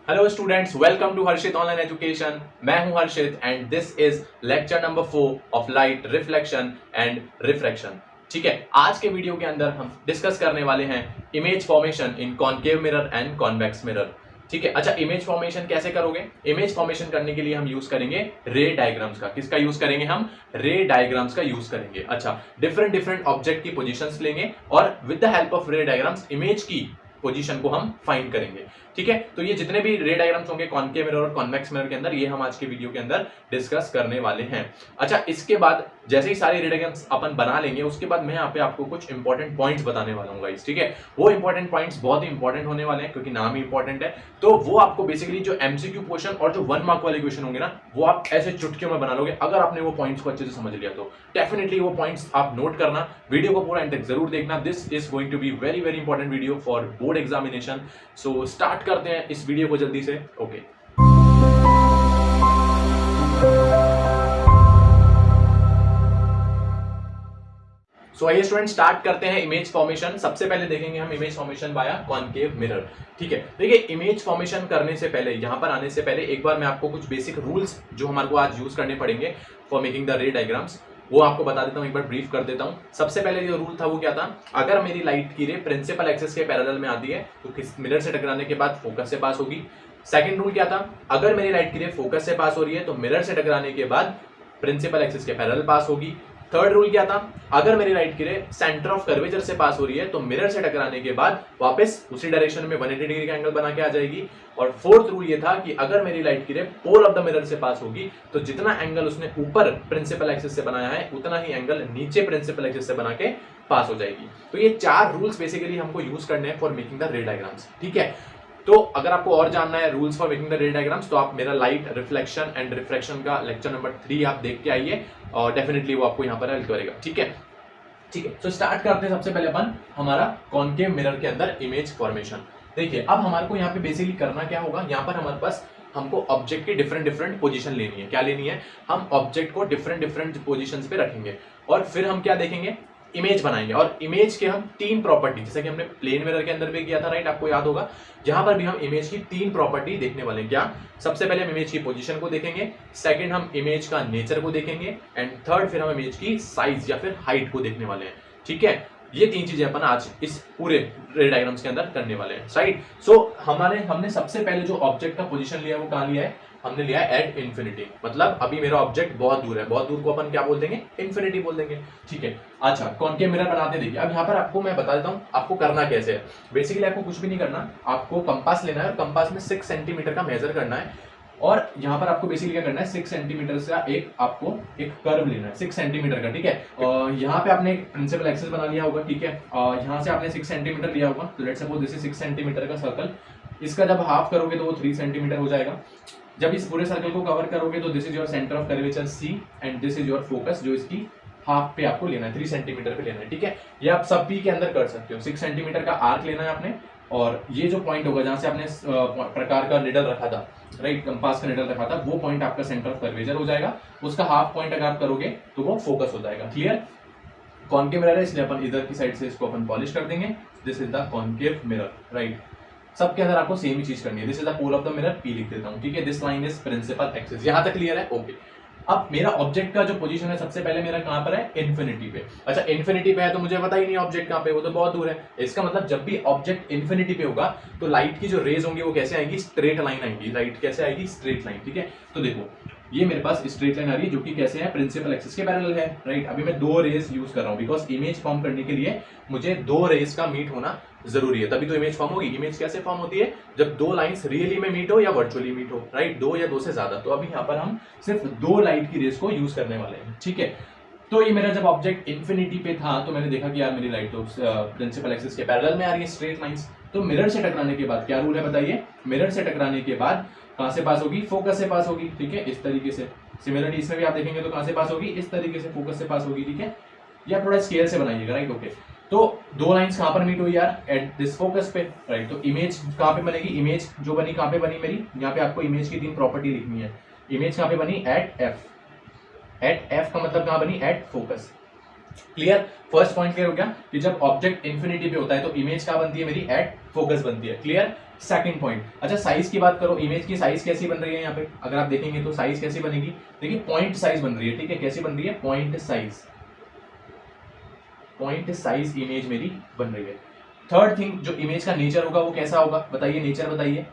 Hello students, welcome to Harshit online education. मैं हूं Harshit and this is lecture number 4 of light reflection and refraction. ठीक है, आज के वीडियो के अंदर हम डिस्कस करने वाले हैं image formation in concave mirror and convex mirror. ठीक है, अच्छा, इमेज फॉर्मेशन कैसे करोगे? इमेज फॉर्मेशन करने के लिए हम यूज करेंगे रे डायग्राम्स का। किसका यूज करेंगे? हम रे डायग्राम्स का यूज करेंगे। अच्छा, डिफरेंट डिफरेंट ऑब्जेक्ट की पोजीशंस लेंगे और विद द हेल्प ऑफ रे डायग्राम्स इमेज की पोजीशन को हम फाइंड करेंगे। ठीक है, तो ये जितने भी रे डायग्राम्स होंगे कॉनकेव मिरर और कॉन्वेक्स मिरर के अंदर, ये हम आज के वीडियो के अंदर डिस्कस करने वाले हैं। अच्छा, इसके बाद जैसे ही सारे रे डायग्राम्स अपन बना लेंगे, उसके बाद मैं यहाँ पे आपको कुछ इंपॉर्टेंट पॉइंट्स बताने वाला हूँ गाइस। ठीक है, वो इंपॉर्टेंट पॉइंट्स बहुत ही इंपॉर्टेंट होने वाले हैं क्योंकि नाम ही इंपॉर्टेंट है। तो वो आपको बेसिकली जो एमसीक्यू क्वेश्चन और जो 1 मार्क वाले क्वेश्चन होंगे ना, वो आप ऐसे चुटकियों में बना लोगे अगर आपने वो पॉइंट्स को अच्छे से समझ लिया तो। डेफिनेटली वो पॉइंट्स आप नोट करना, वीडियो को पूरा एंड तक जरूर देखना। This is going to be very very important video for board examination. So start करते हैं इस वीडियो को जल्दी से। ओके, सो आइए स्टूडेंट स्टार्ट करते हैं इमेज फॉर्मेशन। सबसे पहले देखेंगे हम इमेज फॉर्मेशन बाया कॉनकेव मिरर। ठीक है, देखिए इमेज फॉर्मेशन करने से पहले, यहां पर आने से पहले एक बार मैं आपको कुछ बेसिक रूल्स जो हमारे को आज यूज करने पड़ेंगे फॉर मेकिंग द रे डायग्राम्स, वो आपको बता देता हूं, एक बार ब्रीफ कर देता हूं। सबसे पहले जो रूल था वो क्या था? अगर मेरी लाइट की रे प्रिंसिपल एक्सिस के पैरेलल में आती है तो किस मिरर से टकराने के बाद फोकस से पास होगी। सेकंड रूल क्या था? अगर मेरी लाइट की रे फोकस से पास हो रही है तो मिरर से टकराने के बाद प्रिंसिपल एक्सिस के पैरेलल पास होगी। थर्ड रूल क्या था? अगर मेरी लाइट की रे सेंटर ऑफ कर्वेचर से पास हो रही है तो मिरर से टकराने के बाद वापस उसी डायरेक्शन में 180 डिग्री का एंगल बना के आ जाएगी। और फोर्थ रूल ये था कि अगर मेरी लाइट की रे पोल ऑफ द मिरर से पास होगी तो जितना एंगल उसने ऊपर प्रिंसिपल एक्सिस से बनाया है उतना ही एंगल नीचे प्रिंसिपल एक्सिस से बना के पास हो जाएगी। तो ये 4 रूल्स बेसिकली हमको यूज करने हैं फॉर मेकिंग द रे डायग्राम्स। ठीक है, तो अगर आपको और जानना है रूल्स फॉर मेकिंग द रे डायग्राम्स तो आप मेरा लाइट रिफ्लेक्शन एंड रिफ्रैक्शन का लेक्चर नंबर 3 आप देख के आइए और डेफिनेटली वो आपको यहाँ पर हेल्प करेगा। ठीक है, ठीक है, तो स्टार्ट करते हैं सबसे पहले अपन हमारा कॉनकेव मिरर के अंदर इमेज फॉर्मेशन। देखिए अब हमारे को यहाँ पे बेसिकली करना क्या होगा, यहाँ पर हमारे पास हमको ऑब्जेक्ट की डिफरेंट डिफरेंट पोजीशन लेनी है। क्या लेनी है? हम ऑब्जेक्ट को डिफरेंट डिफरेंट पोजीशंस पे रखेंगे और फिर हम क्या देखेंगे? इमेज बनाएंगे। और इमेज के हम 3 प्रॉपर्टी, जैसे कि हमने प्लेन मिरर के अंदर भी किया था, राइट, आपको याद होगा, यहां पर भी हम इमेज की 3 प्रॉपर्टी देखने वाले हैं। क्या? सबसे पहले हम इमेज की पोजीशन को देखेंगे, सेकंड हम इमेज का नेचर को देखेंगे एंड थर्ड फिर हम इमेज की साइज या फिर हाइट को देखने वाले हैं। ठीक है, ये 3 चीजें अपन आज इस पूरे रे डायग्राम्स के अंदर करने वाले हैं। राइट, सो हमने सबसे पहले जो ऑब्जेक्ट का पोजीशन लिया है वो कहां लिया है? हमने लिया है एट इन्फिनिटी। मतलब अभी मेरा ऑब्जेक्ट बहुत दूर है, बहुत दूर को अपन क्या बोल देंगे? इन्फिनिटी बोल देंगे। ठीक है, अच्छा, कॉनकेव मिरर बनाते देखिए। अब यहाँ पर आपको मैं बता देता हूँ आपको करना कैसे है। बेसिकली आपको कुछ भी नहीं करना, आपको कंपास लेना है और कंपास में 6 सेंटीमीटर का मेजर करना है और यहाँ पर आपको बेसिकली क्या करना है? 6 सेंटीमीटर का आपको एक कर्व लेना है 6 सेंटीमीटर का। ठीक है, यहाँ पे आपने प्रिंसिपल एक्सिस बना लिया होगा। ठीक है, यहाँ से आपने 6 सेंटीमीटर लिया होगा, तो let's suppose this is 6 centimetre का सर्कल। इसका जब हाफ करोगे तो वो 3 सेंटीमीटर हो जाएगा। जब इस पूरे सर्कल को कवर करोगे तो this is your centre of curvature C and this is your focus, जो इसकी हाफ पे आपको लेना है, 3 सेंटीमीटर पे लेना है। ठीक है, ये आप सब P के अंदर कर सकते हो। 6 सेंटीमीटर का आर्क लेना है आपने और ये जो पॉइंट होगा जहां से आपने प्रकार का निडल रखा था, राइट, कंपास का निडल रखा था, वो पॉइंट आपका सेंटर ऑफ कर्वेचर हो जाएगा। उसका हाफ पॉइंट अगर आप करोगे तो वो फोकस हो जाएगा। क्लियर? कॉनकेव मिरर है इसलिए अपन इधर की साइड से इसको अपन पॉलिश कर देंगे। This is the concave mirror, right. सबके अंदर आपको सेम ही चीज करनी है। This is the pole of the mirror, P लिख देता हूं। ठीक है, this line is principal axis. यहां तक क्लियर है? ओके। अब मेरा ऑब्जेक्ट का जो पोजीशन है सबसे पहले मेरा कहां पर है? इन्फिनिटी पे। अच्छा, इन्फिनिटी पे है तो मुझे पता ही नहीं ऑब्जेक्ट कहां पे, वो तो बहुत दूर है। इसका मतलब जब भी ऑब्जेक्ट इन्फिनिटी पे होगा तो लाइट की जो रेज होंगी वो कैसे आएंगी? स्ट्रेट लाइन आएंगी। लाइट कैसे आएगी? Straight line. ठीक है, तो देखो ये मेरे पास स्ट्रेट लाइन आ रही है जो कि कैसे है? प्रिंसिपल एक्सिस के पैरेलल है, राइट। अभी मैं 2 रेज यूज कर रहा हूं बिकॉज इमेज फॉर्म करने के लिए मुझे 2 रेज का मीट होना जरूरी है, तभी तो इमेज फॉर्म होगी। इमेज कैसे फॉर्म होती है? जब 2 लाइंस रियली में मीट हो या वर्चुअली मीट हो, राइट, 2 या 2 से ज्यादा। तो अभी यहाँ पर हम सिर्फ 2 लाइट की रेज को यूज करने वाले हैं। ठीक है, तो ये मेरा जब ऑब्जेक्ट इन्फिनिटी पे था तो मैंने देखा कि यार मेरी लाइट तो प्रिंसिपल एक्सिस के पैरेलल में आ रही है, स्ट्रेट लाइंस। तो मिरर से टकराने के बाद क्या रूल है बताइए? मिरर से टकराने के बाद कहां से पास होगी? फोकस से पास होगी। ठीक है, इस तरीके से। सिमिलरली इसमें भी आप देखेंगे तो कहां से पास होगी? इस तरीके से फोकस से पास होगी। ठीक है, या थोड़ा स्केल से बनाइएगा, राइट। ओके, तो 2 लाइंस कहां पर मीट हुई यार? एट दिस फोकस पे, राइट। तो इमेज कहां पे बनेगी? इमेज जो बनी कहां पे बनी मेरी? यहाँ पे आपको इमेज की 3 प्रॉपर्टी लिखनी है। इमेज कहां पे बनी? Eight F। एट F का मतलब कहां बनी? At focus. Clear, first point clear हो गया कि जब ऑब्जेक्ट इन्फिनिटी पे होता है तो इमेज क्या बनती है मेरी, एट फोकस बनती है। Clear, second point. अच्छा साइज की बात करो, इमेज की साइज कैसी बन रही है यहाँ पे, अगर आप देखेंगे तो साइज कैसी बनेगी, देखिए पॉइंट साइज बन रही है। ठीक है, कैसी बन रही है, point size, point size image मेरी बन रही है। थर्ड थिंग, जो इमेज का नेचर होगा वो कैसा होगा, बताइए नेचर बताइए,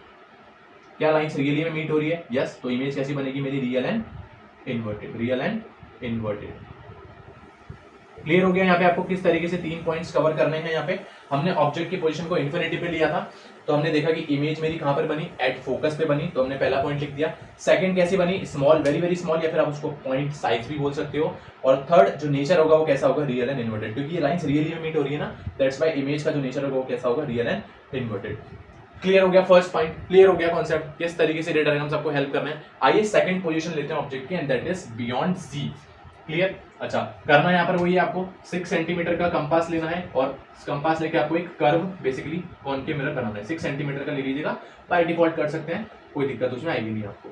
क्या लाइंस रियली में मीट हो रही है, यस, तो इमेज कैसी बनेगी मेरी, real and inverted, real and inverted. Clear हो गया यहाँ पे आपको किस तरीके से 3 पॉइंट्स कवर करने हैं। यहाँ पे हमने ऑब्जेक्ट की पोजीशन को इन्फिनिटी पे लिया था, तो हमने देखा कि इमेज मेरी कहां पर बनी, एट फोकस पे बनी, तो हमने पहला पॉइंट लिख दिया। सेकंड कैसी बनी, स्मॉल, वेरी वेरी स्मॉल, या फिर आप उसको पॉइंट साइज भी बोल सकते हो। और थर्ड जो नेचर होगा वो कैसा होगा, रियल एंड इन्वर्टेड, क्योंकि ये लाइंस रियली में मीट हो रही है ना, दैट्स व्हाई इमेज का जो नेचर होगा वो कैसा होगा, रियल एंड इन्वर्टेड। क्लियर हो गया फर्स्ट पॉइंट, क्लियर हो गया कॉन्सेप्ट, किस तरीके से डेटा डायग्राम्स आपको हेल्प करना है। आइए सेकंड पोजीशन लेते हैं ऑब्जेक्ट की, and that is beyond C. Clear, अच्छा करना यहाँ पर वही है, आपको 6 सेंटीमीटर का कंपास लेना है और कंपास लेके आपको एक कर्व बेसिकली कॉनकेव मिरर बनाना है। 6 सेंटीमीटर का ले लीजिएगा, बाय डिफॉल्ट कर सकते हैं, कोई दिक्कत उसमें आएगी नहीं आपको।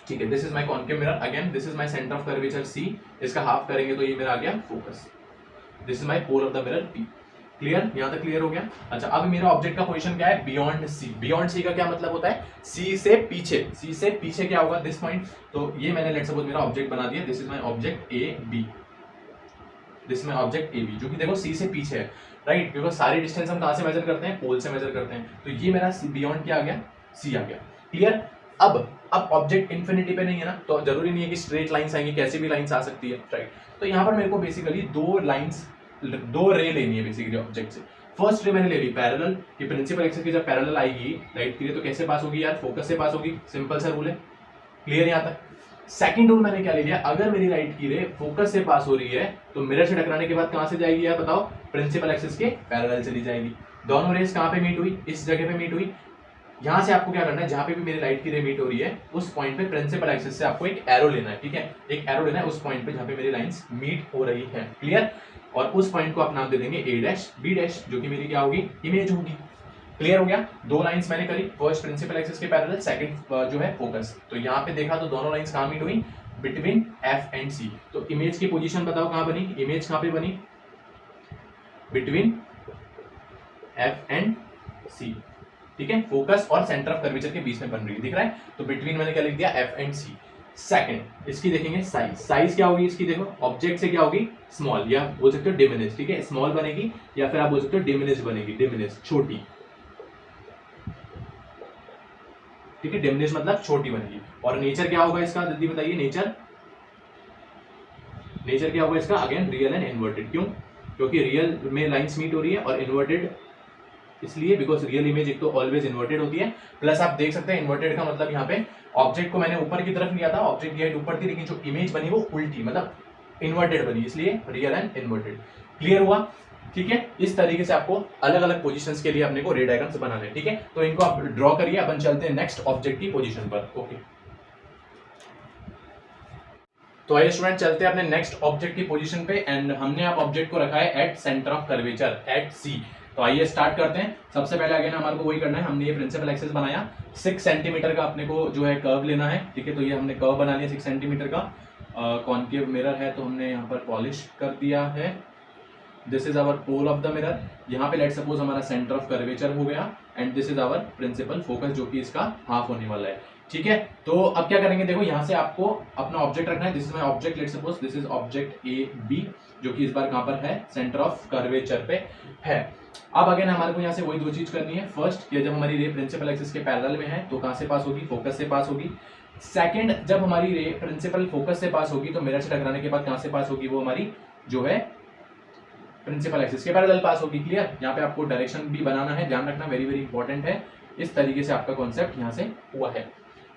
ठीक है, this is my concave mirror, again this is my centre of curvature C, इसका हाफ करेंगे तो ये मेरा आ गया focus, this is my pole of the mirror P. Clear, यहाँ तक क्लियर हो गया। अच्छा अब मेरा ऑब्जेक्ट का पोजीशन क्या है, बियॉन्ड सी। बियॉन्ड सी का क्या मतलब होता है, सी से पीछे, सी से पीछे क्या होगा, दिस पॉइंट। तो ये मैंने लेट्स सपोज मेरा ऑब्जेक्ट बना दिया, this is my object A B, this में ऑब्जेक्ट ए बी, जो कि देखो सी से पीछे है, राइट, बिकॉज सारी डिस्टेंस हम कहां से मेजर करते हैं, पोल से मेजर करते हैं। तो ये मेरा बियॉन्ड क्या आ गया, सी आ गया। क्लियर, अब ऑब्जेक्ट इन्फिनिटी पे नहीं है ना, तो जरूरी नहीं है कि स्ट्रेट लाइंस आएंगी, कैसी भी लाइंस आ सकती है, राइट। तो यहाँ पर मेरे को बेसिकली दो रे लेनी है बेसिकली ऑब्जेक्ट से। फर्स्ट रे मैंने ले ली पैरेलल, कि प्रिंसिपल एक्सिस की जब पैरेलल आएगी राइट के लिए तो कैसे पास होगी यार, फोकस से पास होगी, सिंपल सा रूल है। क्लियर यहाँ तक। सेकंड रूल मैंने क्या ले लिया, अगर मेरी राइट की रे फोकस से पास हो रही है तो मिरर से टकराने के बाद कहां से जाएगी यार बताओ, प्रिंसिपल एक्सिस के पैरेलल चली जाएगी। दोनों रेस कहां पे मीट हुई, इस जगह पे मीट हुई। यहां से आपको क्या करना है, जहां पे भी मेरी राइट की रे मीट हो रही है उस पॉइंट पे प्रिंसिपल एक्सिस से आपको एक एरो लेना है। ठीक है, एक एरो लेना है उस पॉइंट पे जहां पे मेरी लाइंस मीट हो रही है। क्लियर, और उस पॉइंट को आप नाम दे देंगे ए डैश बी डैश, जो कि मेरी क्या होगी, इमेज होगी। क्लियर हो गया, दो लाइंस मैंने करी, फर्स्ट प्रिंसिपल एक्सिस के पैरेलल, सेकंड जो है फोकस। तो यहाँ पे देखा तो दोनों लाइंस कहां मीट हुई, बिटवीन एफ एंड सी। तो इमेज की पोजीशन बताओ कहां बनी, इमेज कहां पे बनी, बिटवीन एफ एंड सी। ठीक है, फोकस और सेंटर ऑफ कर्वेचर के बीच में बन रही है, दिख रहा है। तो बिटवीन मैंने क्या लिख दिया, एफ एंड सी। सेकंड इसकी देखेंगे साइज, साइज क्या होगी इसकी, देखो ऑब्जेक्ट से क्या होगी, स्मॉल, या बोल सकते हो डिमिनिश। ठीक है, स्मॉल बनेगी या फिर आप बोल सकते हो डिमिनिश बनेगी, डिमिनिश छोटी। ठीक है, डिमिनिश मतलब छोटी बनेगी। और नेचर क्या होगा इसका, जल्दी बताइए, नेचर क्या होगा इसका, अगेन रियल एंड इन्वर्टेड। क्यों, क्योंकि रियल में लाइंस मीट हो रही है, और इन्वर्टेड इसलिए बिकॉज रियल इमेज एक तो ऑलवेज इन्वर्टेड होती है। प्लस आप देख सकते हैं इन्वर्टेड का मतलब यहाँ पे ऑब्जेक्ट को मैंने ऊपर की तरफ लिया था, ऑब्जेक्ट की हाइट ऊपर थी, लेकिन जो इमेज बनी वो उल्टी, मतलब इन्वर्टेड बनी, इसलिए रियल एंड इन्वर्टेड। क्लियर हुआ। ठीक है, इस तरीके से आपको अलग अलग पोजीशंस के लिए अपने को रे डायग्राम्स बनाने हैं। ठीक है, तो इनको आप ड्रॉ करिए, अपन चलते हैं नेक्स्ट ऑब्जेक्ट की पोजीशन पर। ओके, तो आइए स्टूडेंट चलते हैं अपने नेक्स्ट ऑब्जेक्ट की पोजीशन पे, एंड हमने आप ऑब्जेक्ट को रखा है at centre of curvature, at C. तो आइए स्टार्ट करते हैं। सबसे पहले अगेन हमारे को वही करना है, हमने ये प्रिंसिपल एक्सिस बनाया, 6 सेंटीमीटर का अपने को जो है कर्व लेना है। ठीक है, तो ये हमने कर्व बना लिया 6 सेंटीमीटर का। कॉनकेव मिरर है तो हमने यहाँ पर पॉलिश कर दिया है। This is our pole of the mirror, यहाँ पे लेट सपोज हमारा सेंटर ऑफ कर्वेचर हो गया, and this is our principal focus, जो कि इसका हाफ होने वाला है। ठीक है, तो अब क्या करेंगे, देखो यहाँ से आपको अपना ऑब्जेक्ट रखना है। This is my object, let suppose this is object A B, जो कि इस बार कहां पर है, सेंटर ऑफ कर्वेचर पे है। अब अगेन हमारे को यहाँ से वही दो चीज करनी है। फर्स्ट, कि जब हमारी रे प्रिंसिपल एक्सिस के पैरेलल में है तो कहां से पास होगी, फोकस से पास होगी। सेकंड, जब हमारी रे प्रिंसिपल फोकस से पास होगी तो मिरर से टकराने के बाद कहां से पास होगी, वो हमारी जो है प्रिंसिपल एक्सिस के पैरेलल पास होगी। क्लियर, यहाँ पे आपको डायरेक्शन भी बनाना है, ध्यान रखना, वेरी वेरी इंपॉर्टेंट है। इस तरीके से आपका कॉन्सेप्ट यहाँ से हुआ है।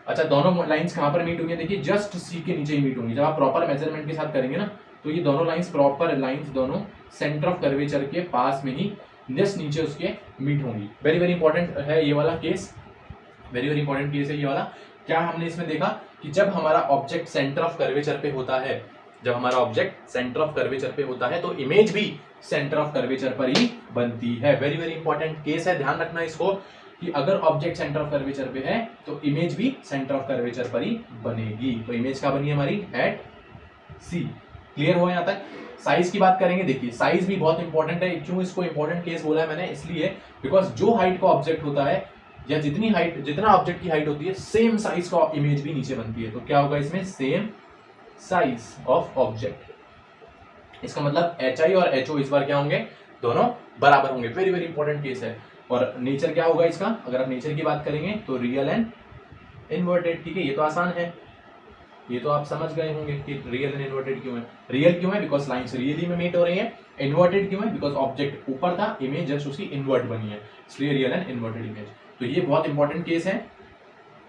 अच्छा, दोनों लाइंस कहां पर मीट होंगी, देखिए जस्ट सी के नीचे ही मीट होंगी। जब आप प्रॉपर मेजरमेंट के साथ करेंगे ना, तो ये दोनों लाइंस, प्रॉपर लाइंस दोनों सेंटर ऑफ कर्वेचर के पास में ही जस्ट नीचे उसके मीट होंगी। वेरी वेरी इंपॉर्टेंट है ये वाला case, very very important case है ये वाला। क्या हमने इसमें देखा कि जब हमारा ऑब्जेक्ट सेंटर ऑफ कर्वेचर पे होता है, जब हमारा ऑब्जेक्ट सेंटर ऑफ कर्वेचर पे होता है तो इमेज भी सेंटर ऑफ कर्वेचर पर ही बनती है। वेरी वेरी इंपॉर्टेंट केस है, ध्यान रखना इसको, कि अगर ऑब्जेक्ट सेंटर ऑफ कर्वेचर पे है तो इमेज भी सेंटर ऑफ कर्वेचर पर ही बनेगी। तो इमेज क्या बनी हमारी, एट सी। क्लियर हो यहाँ तक? साइज की बात करेंगे, देखिए साइज भी बहुत इंपॉर्टेंट है। क्यों इसको इंपॉर्टेंट केस बोला है मैंने? इसलिए बिकॉज जो हाइट का ऑब्जेक्ट होता है या जितना ऑब्जेक्ट की हाइट होती है सेम साइज का इमेज भी नीचे बनती है। तो क्या होगा इसमें? Same size of object. इसका मतलब HI और HO इस बार क्या होंगे? दोनों बराबर होंगे। वेरी वेरी इंपॉर्टेंट केस है। और नेचर क्या होगा इसका? अगर आप नेचर की बात करेंगे तो रियल एंड इन्वर्टेड। ठीक है, ये तो आसान है, ये तो आप समझ गए होंगे कि रियल एंड इन्वर्टेड क्यों है। रियल क्यों है? बिकॉज लाइंस रियली में मीट हो रही है। इन्वर्टेड क्यों है? बिकॉज ऑब्जेक्ट ऊपर था, इमेज जस्ट उसकी इन्वर्ट बनी है, इसलिए रियल एंड इन्वर्टेड इमेज। तो ये बहुत इंपॉर्टेंट केस है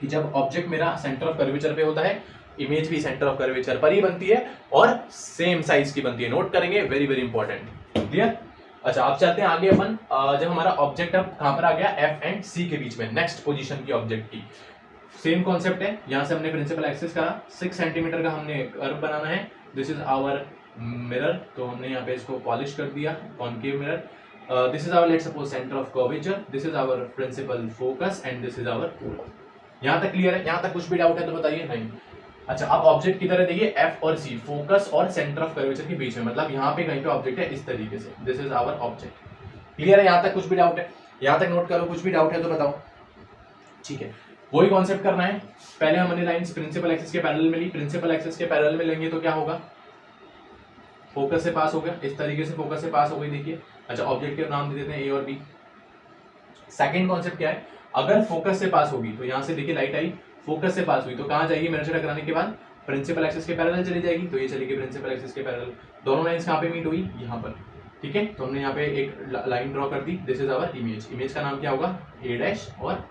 कि जब ऑब्जेक्ट मेरा सेंटर ऑफ कर्वेचर पे होता है, इमेज भी सेंटर ऑफ कर्वेचर पर ही बनती है और सेम साइज की बनती है। नोट करेंगे, वेरी वेरी इंपॉर्टेंट। क्लियर? अच्छा, अब चलते हैं आगे अपन। जब हमारा ऑब्जेक्ट अब कहां पर आ गया? F एंड C के बीच में, नेक्स्ट पोजीशन की ऑब्जेक्ट की। सेम कॉन्सेप्ट है। यहां से हमने प्रिंसिपल एक्सिस का 6 सेंटीमीटर का हमने कर्व बनाना है। दिस इज आवर मिरर, तो हमने यहाँ पे इसको पॉलिश कर दिया, concave mirror. This is our, let's suppose, centre of curvature, this is our principal focus and this is our pole. यहाँ तक क्लियर है? यहाँ तक कुछ भी डाउट है तो बताइए। नहीं? अच्छा, अब ऑब्जेक्ट की तरह देखिए, F और C फोकस और सेंटर ऑफ कर्वेचर के बीच में, मतलब यहाँ पे कहीं पे ऑब्जेक्ट है इस तरीके से। This is our object. Clear है? यहाँ तक कुछ भी डाउट है? यहाँ तक नोट करो, कुछ भी डाउट है तो बताओ। ठीक है, वही कॉन्सेप्ट करना है। पहले हमने लाइंस प्रिंसिपल एक्सिस के पैरेलल में ली, प्रिंसिपल एक्सिस के पैरेलल में लेंगे तो क्या होगा? फोकस से पास हो गया, इस तरीके से फोकस से पास हो गई। देखिए, अच्छा, ऑब्जेक्ट के नाम दे देते हैं A और B। सेकंड कॉन्सेप्ट क्या है? अगर फोकस से पास होगी तो यहाँ से देखिए लाइट आई, फोकस से पास हुई तो कहाँ जाएगी? मिरर से टकराने के बाद प्रिंसिपल एक्सिस के पैरेलल चली जाएगी, तो ये चलेगी प्रिंसिपल एक्सिस के पैरेलल। दोनों लाइंस कहाँ पे मीट हुई? यहाँ पर। ठीक है, तो हमने यहाँ पे एक लाइन ड्रॉ कर दी। This is our image. Image का नाम क्या होगा? A' और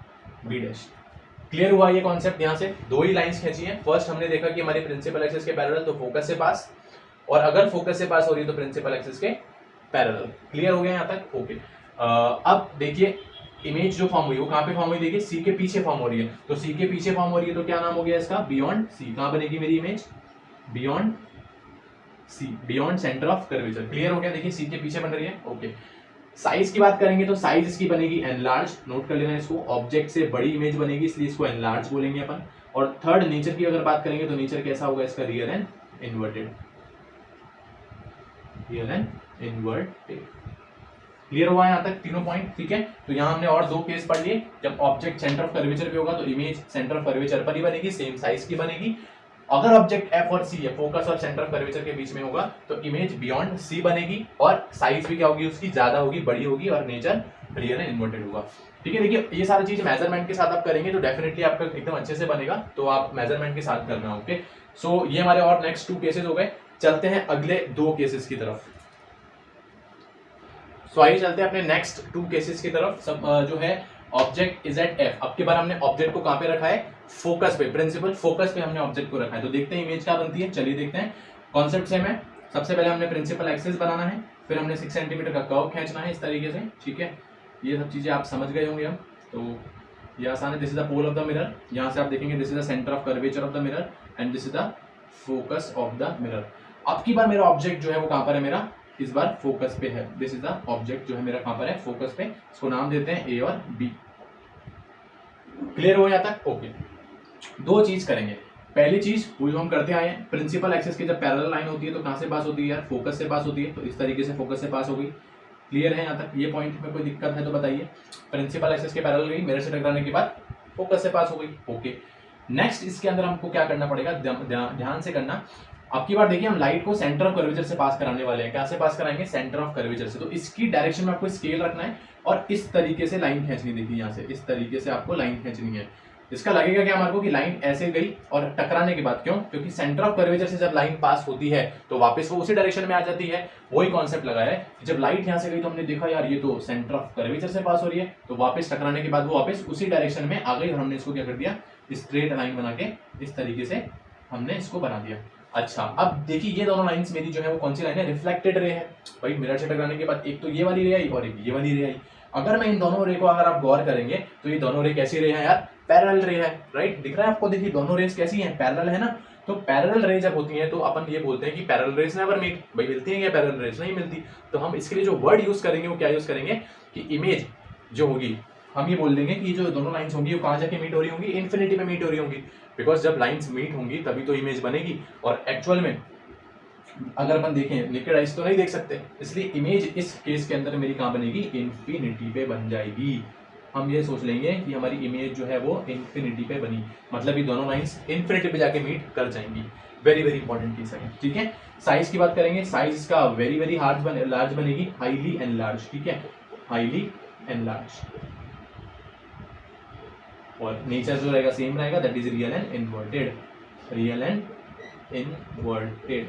B'। क्लियर हुआ ये कॉन्सेप्ट? यहाँ से दो ही लाइंस खींची हैं। फर्स्ट हमने देखा कि हमारे प्रिंसिपल एक्सिस के पैरेलल, तो फोकस से पास, और अगर फोकस से पास हो रही है तो प्रिंसिपल एक्सिस के पैरेलल। क्लियर हो गया यहाँ तक? ओके। अब देखिए, इमेज जो फॉर्म हुई वो कहाँ पे फॉर्म हुई? देखिए, C के पीछे फॉर्म हो रही है, तो C के पीछे फॉर्म हो रही है तो क्या नाम हो गया इसका? Beyond C। कहाँ बनेगी मेरी image? Beyond C, beyond centre of curvature. Clear हो गया? देखिए, C के पीछे बन रही है। ओके। साइज की बात करेंगे तो साइज इसकी बनेगी एनलार्ज। नोट कर लेना इसको, ऑब्जेक्ट से बड़ी इमेज बनेगी इसलिए इसको एनलार्ज बोलेंगे अपन। और थर्ड, नेचर की अगर बात करेंगे तो नेचर कैसा होगा इसका? Real and inverted. Real and inverted. Clear हुआ यहाँ तक तीनों पॉइंट? ठीक है, तो यहाँ हमने और दो केस पढ़ लिए। जब ऑब्जेक्ट सेंटर ऑफ कर्वेचर पे होगा तो इमेज सेंटर ऑफ कर्वेचर पर ही बनेगी, सेम साइज की बनेगी। अगर ऑब्जेक्ट F और C है, फोकस और सेंटर ऑफ कर्वेचर के बीच में होगा, तो इमेज बियॉन्ड C बनेगी और साइज भी क्या होगी उसकी? ज्यादा होगी, बड़ी होगी, और नेचर रियल एंड इन्वर्टेड होगा। ठीक है, देखिए ये सारी चीज मेजरमेंट के साथ आप करेंगे तो डेफिनेटली आपका एकदम अच्छे से बनेगा, तो आप मेजरमेंट के साथ करना। ओके, सो ये हमारे और नेक्स्ट 2 केसेस हो गए। चलते हैं अगले 2 केसेस की तरफ। सो आइए चलते हैं अपने नेक्स्ट 2 केसेस की तरफ। सब जो है ऑब्जेक्ट इज एट F। अब की बार हमने ऑब्जेक्ट को कहां पे रखा है? फोकस पे, प्रिंसिपल फोकस पे हमने ऑब्जेक्ट को रखा है। तो देखते हैं इमेज क्या बनती है। चलिए देखते हैं। कॉन्सेप्ट सेम है। सबसे पहले हमने प्रिंसिपल एक्सिस बनाना है, फिर हमने 6 सेंटीमीटर का कर्व खींचना है इस तरीके से। ठीक है, ये सब चीजें आप समझ गए होंगे। हम तो ये आसान है। This is the pole of the mirror. यहाँ से आप देखेंगे this is the centre of curvature of the mirror and this is the focus of the mirror. अब की बार मेरा ऑब्जेक्ट जो है वो कहां पर है? मेरा इस बार फोकस पे है। दिस इज द ऑब्जेक्ट जो है मेरा कहां पर है? फोकस पे। इसको नाम देते हैं A और B। क्लियर हो जाता है? ओके। 2 चीज करेंगे। पहली चीज वो जो हम करते आए हैं, प्रिंसिपल एक्सिस की जब पैरेलल लाइन होती है तो कहां से पास होती है यार? फोकस से पास होती है। तो इस तरीके से फोकस से पास हो गई। क्लियर है यहाँ तक? ये पॉइंट में कोई दिक्कत है तो बताइए। प्रिंसिपल एक्सिस के पैरेलल गई, मिरर से टकराने के बाद फोकस से पास हो गई। ओके, नेक्स्ट इसके अंदर हमको क्या करना पड़ेगा? ध्यान से करना। अब की बार देखिए, हम लाइट को सेंटर ऑफ कर्वेचर से पास कराने वाले हैं। क्या से पास कराएंगे? सेंटर ऑफ कर्वेचर से। तो इसकी डायरेक्शन में आपको स्केल रखना है और इस तरीके से लाइन खींचनी। देखिए यहाँ से इस तरीके से आपको लाइन खींचनी है। इसका लगेगा क्या हमारे को कि लाइन ऐसे गई और टकराने के बाद, क्यों? क्योंकि सेंटर ऑफ कर्वेचर से जब लाइन पास होती है तो वापस वो उसी डायरेक्शन में आ जाती है। वही कॉन्सेप्ट लगाया है। जब लाइट यहाँ से गई तो हमने देखा यार ये तो सेंटर ऑफ कर्वेचर से पास हो रही है, तो वापस टकराने के बाद वो वापस उसी डायरेक्शन में आ गई और हमने इसको क्या कर दिया? स्ट्रेट लाइन बना के इस तरीके से हमने इसको बना दिया। अच्छा, अब देखिए ये दोनों लाइंस मेरी जो है वो कौन सी लाइन है? रिफ्लेक्टेड रे है। भाई मिरर से टकराने के बाद एक तो ये वाली रे आई और एक ये वाली रे आई। अगर मैं इन दोनों रे को अगर आप गौर करेंगे तो ये दोनों रे कैसी रे है यार? पैरेलल रे है। राइट, दिख रहा है आपको? देखिए दोनों रेस कैसी हैं? पैरेलल है ना। तो पैरेलल रे जब होती हैं तो अपन ये बोलते हैं कि पैरेलल रेस नेवर मीट। भाई मिलती है क्या? पैरेलल रेस नहीं मिलती। तो हम इसके लिए जो वर्ड यूज करेंगे वो क्या यूज करेंगे कि इमेज जो होगी, हम ये बोल देंगे कि जो दोनों लाइंस होंगी वो कहाँ जाके मीट हो रही होंगी? इन्फिनिटी पे मीट हो रही होंगी। बिकॉज जब लाइंस मीट होंगी तभी तो इमेज बनेगी। और एक्चुअल में अगर अपन देखें नेकेड आइज तो नहीं देख सकते, इसलिए इमेज इस केस के अंदर मेरी कहाँ बनेगी, इन्फिनिटी पे बन जाएगी। हम ये सोच लेंगे कि हमारी इमेज जो है वो इन्फिनिटी पे बनी, मतलब ये दोनों लाइंस इन्फिनिटी पे जाके मीट कर जाएंगी। वेरी वेरी इंपॉर्टेंट केस है, ठीक है। साइज की बात करेंगे, साइज इसका वेरी वेरी लार्ज बनेगी, हाईली एनलार्ज, ठीक है, हाईली एनलार्ज। और नेचर जो रहेगा सेम रहेगा, that is real and inverted, real and inverted.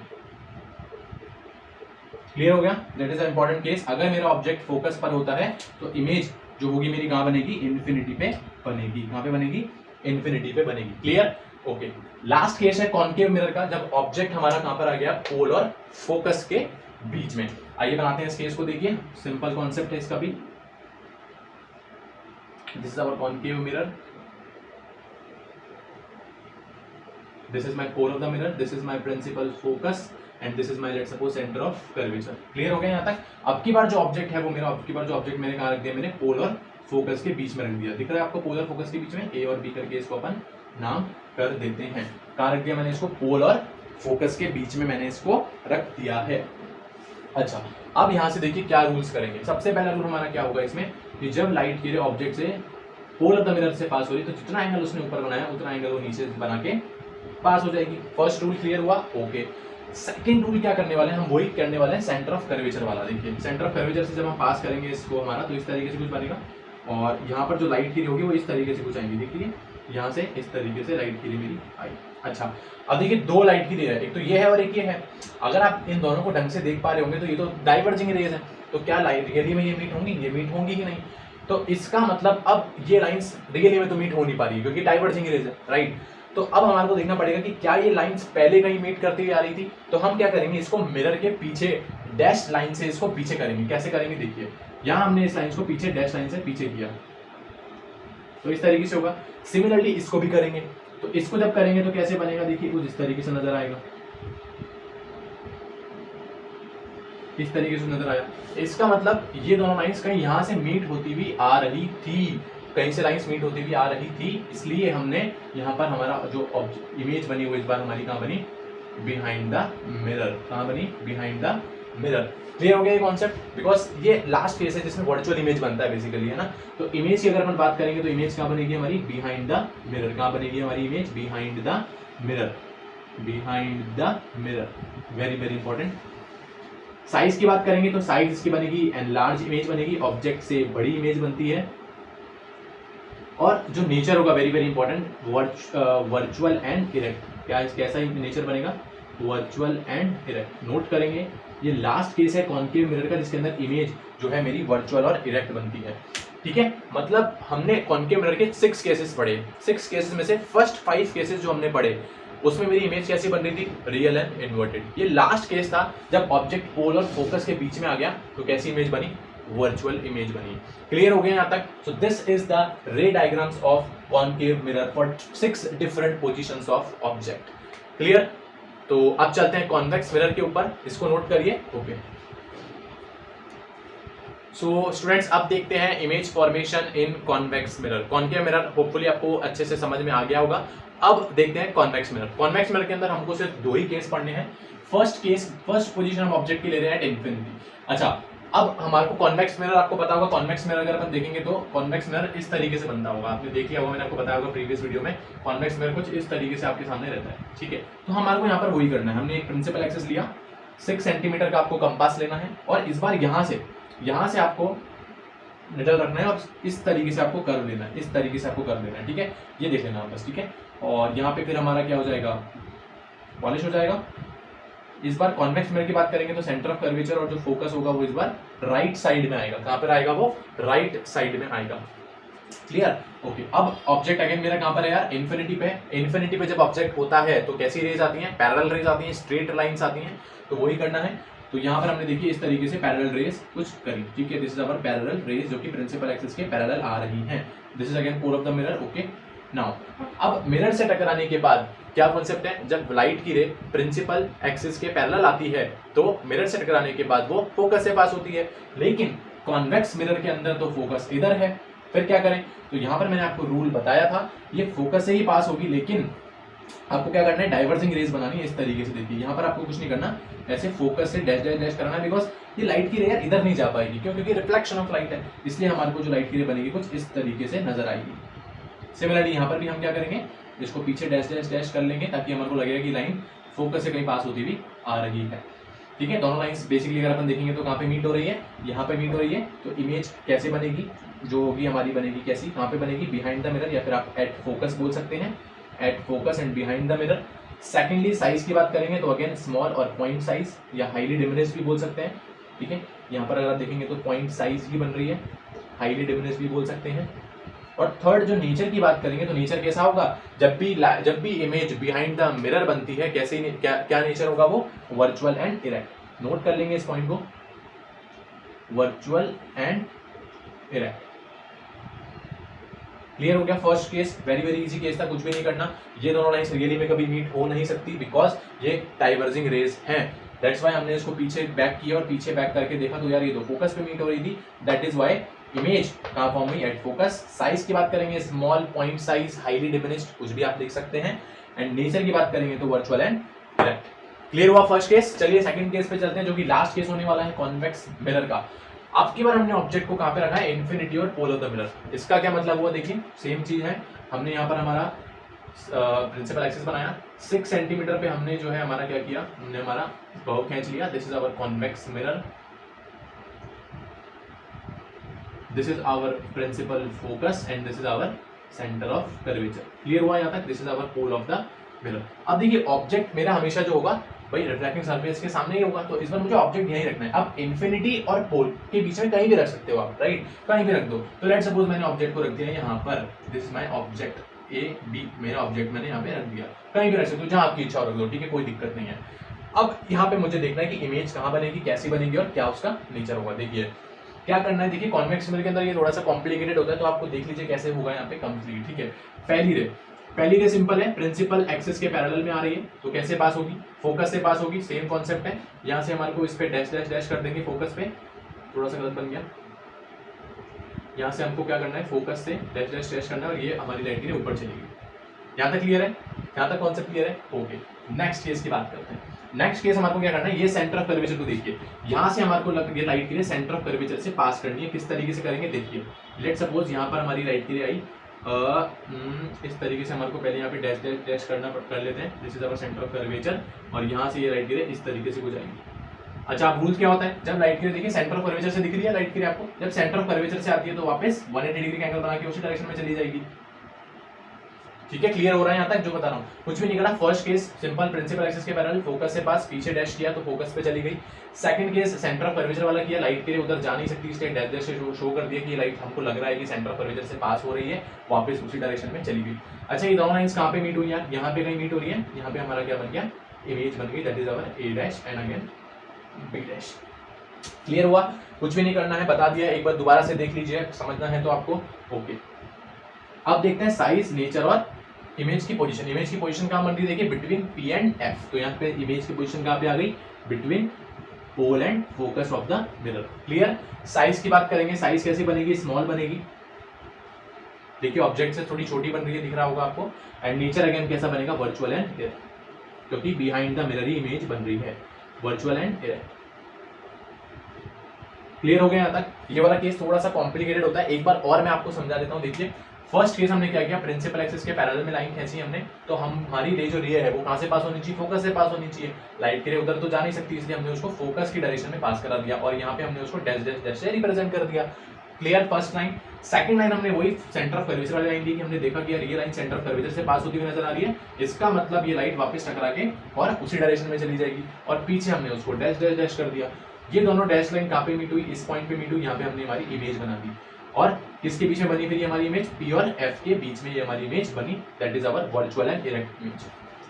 Clear हो गया, दैट इज इंपॉर्टेंट केस। अगर मेरा ऑब्जेक्ट फोकस पर होता है तो इमेज जो होगी मेरी कहां बनेगी, इन्फिनिटी पे बनेगी। कहां पे बनेगी, इन्फिनिटी पे बनेगी। Clear, okay. लास्ट केस है कॉनकेव मिरर का, जब ऑब्जेक्ट हमारा कहां पर आ गया, पोल और फोकस के बीच में। आइए बनाते हैं इस केस को, देखिए सिंपल कॉन्सेप्ट है इसका भी। This is our concave mirror, this is my core of the mirror, this is my principal focus and this is my let's suppose center of curvature। Clear हो गया यहाँ तक। अब की बार जो ऑब्जेक्ट है वो मेरा, अब की बार जो ऑब्जेक्ट मैंने कहाँ रख दिया, मैंने पोल और फोकस के बीच में रख दिया। दिख रहा है आपको, पोल और फोकस के बीच में, ए और बी करके इसको अपन नाम कर देते हैं। कहाँ रख दिया मैंने इसको, पोल और फोकस के बीच में मैंने इसको रख दिया है। अच्छा, अब यहाँ से देखिए क्या रूल्स करेंगे। सबसे पहला रूल हमारा क्या होगा इसमें, कि जब लाइट की ऑब्जेक्ट से पोल ऑफ द मिरर से पास हो रही, तो जितना एंगल उसने ऊपर बनाया उतना एंगल वो नीचे बना के पास हो जाएगी। फर्स्ट रूल क्लियर हुआ, ओके। सेकंड रूल क्या करने वाले हैं हम, वही करने वाले हैं सेंटर ऑफ कर्वेचर वाला। देखिए सेंटर ऑफ कर्वेचर से जब हम पास करेंगे इसको हमारा, तो इस तरीके से कुछ बनेगा, और यहाँ पर जो लाइट की होगी वो इस तरीके से कुछ आएंगी। देखिए यहाँ से इस तरीके से लाइट की मेरी आई। अच्छा, अब देखिए दो लाइट की रे है, एक तो ये है और एक ये है। अगर आप इन दोनों को ढंग से देख पा रहे होंगे तो ये तो डाइवर्जिंग रेज है, तो क्या लाइट रियली में ये मीट होंगी, ये मीट होंगी कि नहीं। तो इसका मतलब अब ये लाइन्स रियली में तो मीट हो नहीं पा रही है, क्योंकि डाइवर्जिंग रेज है, राइट। तो अब हमारे को देखना पड़ेगा कि क्या ये लाइंस पहले कहीं मीट करती हुई आ रही थी। तो हम क्या करेंगे, इसको मिरर के पीछे डैश लाइन से इसको पीछे करेंगे। कैसे करेंगे, देखिए यहाँ हमने इस लाइन को पीछे डैश लाइन से पीछे किया, तो इस तरीके से होगा। सिमिलरली इसको भी करेंगे, तो इसको जब करेंगे तो कैसे बनेगा, देखिए कुछ इस तरीके से नजर आएगा, इस तरीके से नजर आया। इसका मतलब ये दोनों लाइंस कहीं यहाँ से मीट होती हुई आ रही थी, कहीं से लाइंस मीट होती हुई आ रही थी, इसलिए हमने यहाँ पर हमारा जो इमेज बनी वो इस बार हमारी कहाँ बनी, बिहाइंड द मिरर। कहाँ बनी, बिहाइंड द मिरर। क्लियर हो गया ये कॉन्सेप्ट, बिकॉज ये लास्ट केस है जिसमें वर्चुअल इमेज बनता है बेसिकली, है ना। तो इमेज की अगर अपन बात करेंगे तो इमेज कहाँ बनेगी हमारी, बिहाइंड द मिरर। कहाँ बनेगी हमारी image, behind the mirror, behind the mirror. Very very important. Size की बात करेंगे तो साइज इसकी बनेगी एनलार्ज इमेज बनेगी, ऑब्जेक्ट से बड़ी इमेज बनती है। और जो नेचर होगा very very important, virtual and erect. क्या कैसा नेचर बनेगा, वर्चुअल एंड इरेक्ट। नोट करेंगे ये लास्ट केस है कॉनकेव मिरर का, जिसके अंदर इमेज जो है मेरी वर्चुअल और इरेक्ट बनती है, ठीक है। मतलब हमने कॉनकेव मिरर के 6 केसेस पढ़े, 6 केसेस में से फर्स्ट 5 केसेस जो हमने पढ़े उसमें मेरी इमेज कैसी बन रही थी, रियल एंड इन्वर्टेड। ये लास्ट केस था जब ऑब्जेक्ट पोल और फोकस के बीच में आ गया, तो कैसी इमेज बनी, वर्चुअल इमेज बनी। क्लियर हो गया यहाँ तक। सो दिस इज द रे diagrams of concave mirror for 6 different positions of object. Clear. तो अब चलते हैं कॉन्वेक्स मिरर के ऊपर, इसको नोट करिए, ओके। सो स्टूडेंट्स अब देखते हैं इमेज फॉर्मेशन इन convex mirror. Concave mirror hopefully आपको अच्छे से समझ में आ गया होगा। अब देखते हैं कॉन्वेक्स मिरर। कॉन्वेक्स मिरर के अंदर हमको सिर्फ 2 ही केस पढ़ने हैं। फर्स्ट केस, फर्स्ट पोजीशन हम ऑब्जेक्ट की ले रहे हैं एट इंफिनिटी। अच्छा, अब हमारे को कॉन्वेक्स मिरर आपको पता होगा, कॉन्वेक्स मिरर अगर अपन देखेंगे तो कॉन्वेक्स मिरर इस तरीके से बनता होगा। आपने देख लिया होगा, मैंने आपको बताया होगा प्रीवियस वीडियो में, कॉन्वेक्स मिरर कुछ इस तरीके से आपके सामने रहता है, ठीक है। तो हमारे को यहाँ पर वही करना है, हमने एक प्रिंसिपल एक्सिस लिया, 6 सेंटीमीटर का आपको कंपास लेना है, और इस बार यहाँ से आपको निडल रखना है और इस तरीके से आपको कर्व लेना है, इस तरीके से आपको कर्व लेना है, ठीक है। ये देख लेना बस, ठीक है। और यहाँ पे फिर हमारा क्या हो जाएगा, पॉलिश हो जाएगा। इस बार कॉन्वेक्स मिरर की बात करेंगे तो सेंटर ऑफ कर्वेचर और जो फोकस होगा वो इस बार राइट साइड में आएगा। कहां पर आएगा वो, राइट साइड में आएगा। Clear, okay. अब ऑब्जेक्ट अगेन मेरा कहां पर है यार, इन्फिनिटी पे। इन्फिनिटी पे जब ऑब्जेक्ट होता है तो कैसी रेज आती हैं, पैरेलल रेज आती हैं, स्ट्रेट लाइंस आती हैं, तो वही करना है। तो यहाँ पर हमने देखिए इस तरीके से पैरेलल रेज कुछ करी, ठीक है। This is our parallel raise जो कि प्रिंसिपल एक्सिस के पैरेलल आ रही हैं। This is again core of the mirror, okay. Now अब मिरर से टकराने के बाद क्या कॉन्सेप्ट है, जब लाइट की रे प्रिंसिपल एक्सिस के पैरेलल आती है तो मिरर से टकराने के बाद वो फोकस से पास होती है। लेकिन कॉन्वेक्स मिरर के अंदर तो फोकस इधर है, फिर क्या करें। तो यहाँ पर मैंने आपको रूल बताया था, ये फोकस से ही पास होगी, लेकिन आपको क्या करना है, डाइवर्जिंग रेज बनानी है इस तरीके से। देखिए यहाँ पर आपको कुछ नहीं करना, ऐसे फोकस से डैश डैश डैश करना है, बिकॉज ये लाइट की रे यार इधर नहीं जा पाएगी, क्यों, क्योंकि रिफ्लेक्शन ऑफ लाइट है, इसलिए हमारे को जो लाइट की रे बनेगी कुछ इस तरीके से नजर आएगी। सिमिलरली यहाँ पर भी हम क्या करेंगे, इसको पीछे डैश डैश डैश कर लेंगे ताकि हमारे को लगेगा कि लाइन फोकस से कहीं पास होती हुई आ रही है। ठीक है, दोनों लाइंस बेसिकली अगर अपन देखेंगे तो कहाँ पे मीट हो रही है, यहाँ पे मीट हो रही है। तो इमेज कैसे बनेगी, जो भी हमारी बनेगी कैसी, कहाँ पे बनेगी, बिहाइंड द मिरर, या फिर आप एट फोकस बोल सकते हैं, at focus and behind the mirror. Secondly size की बात करेंगे तो अगेन स्मॉल और पॉइंट साइज या हाईली डिमिनिश्ड भी बोल सकते हैं। ठीक है, यहाँ पर अगर आप देखेंगे तो पॉइंट साइज ही बन रही है, हाईली डिमिनिश्ड भी बोल सकते हैं। और थर्ड जो नेचर की बात करेंगे तो नेचर कैसा होगा, जब भी इमेज बिहाइंड द मिरर बनती है, कैसे क्या नेचर होगा, वो वर्चुअल एंड इरेक्ट। नोट कर लेंगे इस पॉइंट को, वर्चुअल एंड इरेक्ट। क्लियर हो गया। First case very very easy case था, कुछ भी नहीं करना। ये दोनों लाइंस रियली में कभी मीट हो नहीं सकती बिकॉज ये डाइवर्जिंग रेज हैं। दैट्स व्हाई हमने इसको पीछे बैक किया और पीछे बैक करके देखा तो यार ये दो फोकस पे मीट हो रही थी। दैट इज व्हाई इमेज कहाँ फॉर्म हुई, एट फोकस। साइज की बात करेंगे small, point size, highly diminished, कुछ भी आप देख सकते हैं। एंड नेचर की बात करेंगे तो वर्चुअल एंड इरेक्ट। क्लियर हुआ फर्स्ट केस। चलिए सेकंड केस पे चलते हैं, जो कि लास्ट केस होने वाला है कॉन्वेक्स मिरर का। अब की बार हमने ऑब्जेक्ट को कहाँ पे रखा है, इन्फिनिटी और पोल ऑफ द मिरर। इसका क्या मतलब हुआ, देखिए सेम चीज है। हमने यहाँ पर हमारा प्रिंसिपल एक्सिस बनाया, 6 सेंटीमीटर पे हमने जो है हमारा क्या किया, हमने हमारा कर्व खींच लिया। This is our convex mirror, this is our principal focus and this is our centre of curvature. Clear हुआ यहाँ तक, this is our pole of the mirror. अब देखिए ऑब्जेक्ट मेरा हमेशा जो होगा भाई रिफ्लेक्टिंग सरफेस के सामने ही होगा, तो इस बार मुझे ऑब्जेक्ट यहीं रखना है। अब इन्फिनिटी और पोल के बीच में कहीं भी रख सकते हो आप, राइट, कहीं भी रख दो। तो लेट्स सपोज मैंने ऑब्जेक्ट को रख दिया यहाँ पर, this is my object A B, मेरा ऑब्जेक्ट मैंने यहाँ पे रख दिया, कहीं भी रख सकते हो, जहाँ आपकी इच्छा हो रख दो, ठीक है, कोई दिक्कत नहीं है। अब यहाँ पे मुझे देखना है कि इमेज कहाँ बनेगी, कैसी बनेगी और क्या उसका नेचर होगा। देखिए क्या करना है, देखिए कॉन्वेक्स मिरर के अंदर ये थोड़ा सा कॉम्प्लिकेटेड होता है, तो आपको देख लीजिए कैसे होगा यहाँ पे कंप्लीट। ठीक है, पहली रे सिंपल है, प्रिंसिपल एक्सिस के पैरेलल में आ रही है, तो कैसे पास होगी, फोकस से पास होगी। सेम कॉन्सेप्ट है, यहाँ से हमारे को इस पे डैश डैश डैश कर देंगे, फोकस पे, थोड़ा सा गलत बन गया। यहाँ से हमको क्या करना है, फोकस से डैश डैश डैश करना है और ये हमारी लाइट की रे ऊपर चलेगी। यहाँ तक क्लियर है, यहाँ तक कॉन्सेप्ट क्लियर है, ओके। नेक्स्ट केस की बात करते हैं। नेक्स्ट केस हमारे को क्या करना है, ये सेंटर ऑफ कर्वेचर को देखिए, यहाँ से हमारे को ये लाइट की रे सेंटर ऑफ कर्वेचर से पास करनी है। किस तरीके से करेंगे, देखिए लेट सपोज यहाँ पर हमारी लाइट की रे आई इस तरीके से, हमारे को पहले यहाँ पे डैश डैश डैश कर लेते हैं, this is our centre of curvature, और यहाँ से ये लाइट की रे इस तरीके से हो जाएंगी। अच्छा, अब रूल क्या होता है, जब लाइट की रे देखिए सेंटर ऑफ कर्वेचर से दिख रही है लाइट की रे आपको, जब सेंटर ऑफ कर्वेचर से आती है तो वापस 180 डिग्री का एंगल बना के उसी डायरेक्शन में चली जाएगी। ठीक है, क्लियर हो रहा है यहाँ तक जो बता रहा हूँ, कुछ भी नहीं करना। First case simple, principal axis के पैरेलल, फोकस से पास, पीछे डैश किया तो फोकस पे चली गई। Second case centre of curvature वाला किया, लाइट के लिए उधर जा नहीं सकती, इसलिए डैश डैश से शो कर दिया कि लाइट हमको लग रहा है कि सेंटर ऑफ कर्वेचर से पास हो रही है, वापस उसी डायरेक्शन में चली गई। अच्छा, ये दोनों लाइंस कहाँ पे मीट हुई है, यहाँ पे कहीं मीट हो रही है, यहाँ पे हमारा क्या बन गया, इमेज बन गई, that is our A dash and again B dash. Clear हुआ, कुछ भी नहीं करना है, बता दिया, एक बार दोबारा से देख लीजिए, समझना है तो आपको, ओके। अब देखते हैं साइज, नेचर और इमेज की पोजीशन। इमेज की पोजीशन कहाँ बन रही है, देखिए बिटवीन पी एंड एफ, तो यहाँ पे इमेज की पोजीशन कहाँ पे आ गई, between pole and focus of the mirror. Clear. Size की बात करेंगे, साइज कैसी बनेगी, स्मॉल बनेगी, देखिए ऑब्जेक्ट से थोड़ी छोटी बन रही है, दिख रहा होगा आपको। एंड नेचर अगेन कैसा बनेगा, वर्चुअल एंड इरेक्ट, क्योंकि behind the mirror he image बन रही है, वर्चुअल एंड इरेक्ट। क्लियर हो गया यहाँ तक। ये वाला केस थोड़ा सा कॉम्प्लिकेटेड होता है, एक बार और मैं आपको समझा देता हूँ। देखिए फर्स्ट केस हमने क्या किया, प्रिंसिपल एक्सिस के पैरेलल में लाइन खींची हमने, तो हमारी रे जो रे है वो कहाँ से पास होनी चाहिए, फोकस से पास होनी चाहिए। लाइट की रे उधर तो जा नहीं सकती, इसलिए हमने उसको फोकस की डायरेक्शन में पास करा दिया, और यहाँ पे हमने उसको डैश डैश डैश से रिप्रेजेंट कर दिया। Clear, first line. Second line हमने वही सेंटर ऑफ कर्वेचर वाली लाइन दी, कि हमने देखा कि यार ये लाइन सेंटर ऑफ कर्वेचर से पास होती हुई नजर आ रही है, इसका मतलब ये लाइट वापस टकरा के और उसी डायरेक्शन में चली जाएगी, और पीछे हमने उसको डैश डैश डैश कर दिया। ये दोनों डैश लाइन कहाँ पे मीट हुई, इस पॉइंट पे मीट हुई, यहाँ पे हमने हमारी इमेज बना दी। और किसके बीच में बनी फिर ये हमारी इमेज, पी और एफ के बीच में ये हमारी इमेज बनी, that is our virtual and erect image.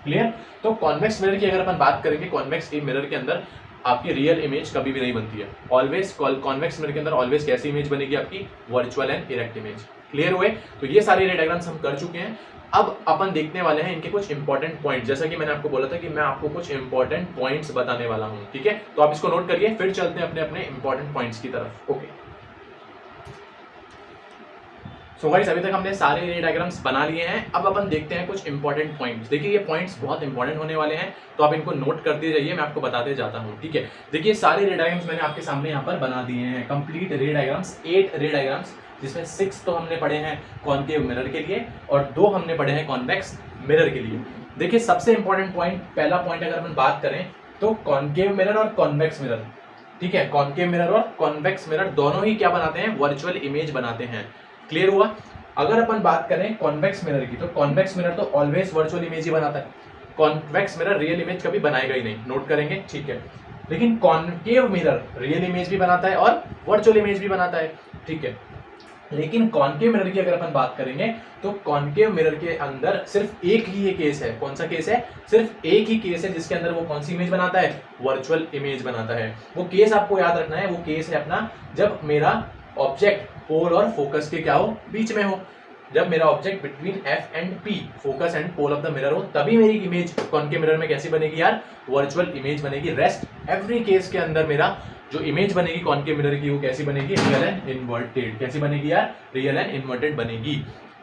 Clear. तो कॉन्वेक्स मिरर की अगर अपन बात करेंगे, कॉन्वेक्स मिरर के अंदर आपकी रियल इमेज कभी भी नहीं बनती है, ऑलवेज कॉन्वेक्स मिरर के अंदर ऑलवेज कैसी इमेज बनेगी आपकी, virtual and erect image. Clear हुए। तो ये सारे रे डायग्राम्स हम कर चुके हैं। अब अपन देखने वाले हैं इनके कुछ इंपॉर्टेंट पॉइंट, जैसा कि मैंने आपको बोला था कि मैं आपको कुछ इंपॉर्टेंट पॉइंट्स बताने वाला हूं, ठीक है। तो आप इसको नोट करिए, फिर चलते हैं अपने अपने इंपॉर्टेंट पॉइंट्स की तरफ। ओके, सो गाइस अभी तक हमने सारे रे डायग्राम्स बना लिए हैं। अब अपन देखते हैं कुछ इंपॉर्टेंट पॉइंट्स। देखिए ये पॉइंट्स बहुत इंपॉर्टेंट होने वाले हैं, तो आप इनको नोट करते जाइए, मैं आपको बताते जाता हूँ, ठीक है। देखिए सारे रे डायग्राम्स मैंने आपके सामने यहाँ पर बना दिए हैं, कंप्लीट रे डायग्राम्स, 8 रे डायग्राम्स, जिसमें 6 तो हमने पढ़े हैं कॉनकेव मिरर के लिए और 2 हमने पढ़े हैं कॉन्वेक्स मिरर के लिए। देखिए सबसे इंपॉर्टेंट पॉइंट, पहला पॉइंट अगर अपन बात करें तो कॉनकेव मिरर और कॉन्वेक्स मिरर, ठीक है, कॉनकेव मिरर और कॉन्वेक्स मिरर दोनों ही क्या बनाते हैं, वर्चुअल इमेज बनाते हैं। क्लियर हुआ। अगर अपन बात करें कॉन्वेक्स मिरर की, तो कॉन्वेक्स मिरर तो ऑलवेज वर्चुअल इमेज ही बनाता है, कॉन्वेक्स मिरर रियल इमेज कभी बनाएगा ही नहीं, नोट करेंगे, ठीक है। लेकिन कॉनकेव मिरर रियल इमेज भी बनाता है और वर्चुअल इमेज भी बनाता है, ठीक है। लेकिन कॉनकेव मिरर की अगर अपन बात करेंगे तो कॉनकेव मिरर के अंदर सिर्फ एक ही ये केस है। कौन सा केस है? सिर्फ एक ही केस है जिसके अंदर वो कौन सी इमेज बनाता है, वर्चुअल इमेज बनाता है। वो केस आपको याद रखना है, वो केस है अपना जब मेरा ऑब्जेक्ट पोल और फोकस के क्या हो, बीच में हो। जब मेरा object between F and P, focus and pole of the mirror हो, तभी मेरी इमेज कॉनकेव मिरर में कैसी बनेगी यार, वर्चुअल इमेज बनेगी। रेस्ट एवरी केस के अंदर मेरा जो इमेज बनेगी कॉनकेव मिरर की वो कैसी बनेगी, रियल एंड इन्वर्टेड। कैसी बनेगी यार, रियल एंड इन्वर्टेड बनेगी।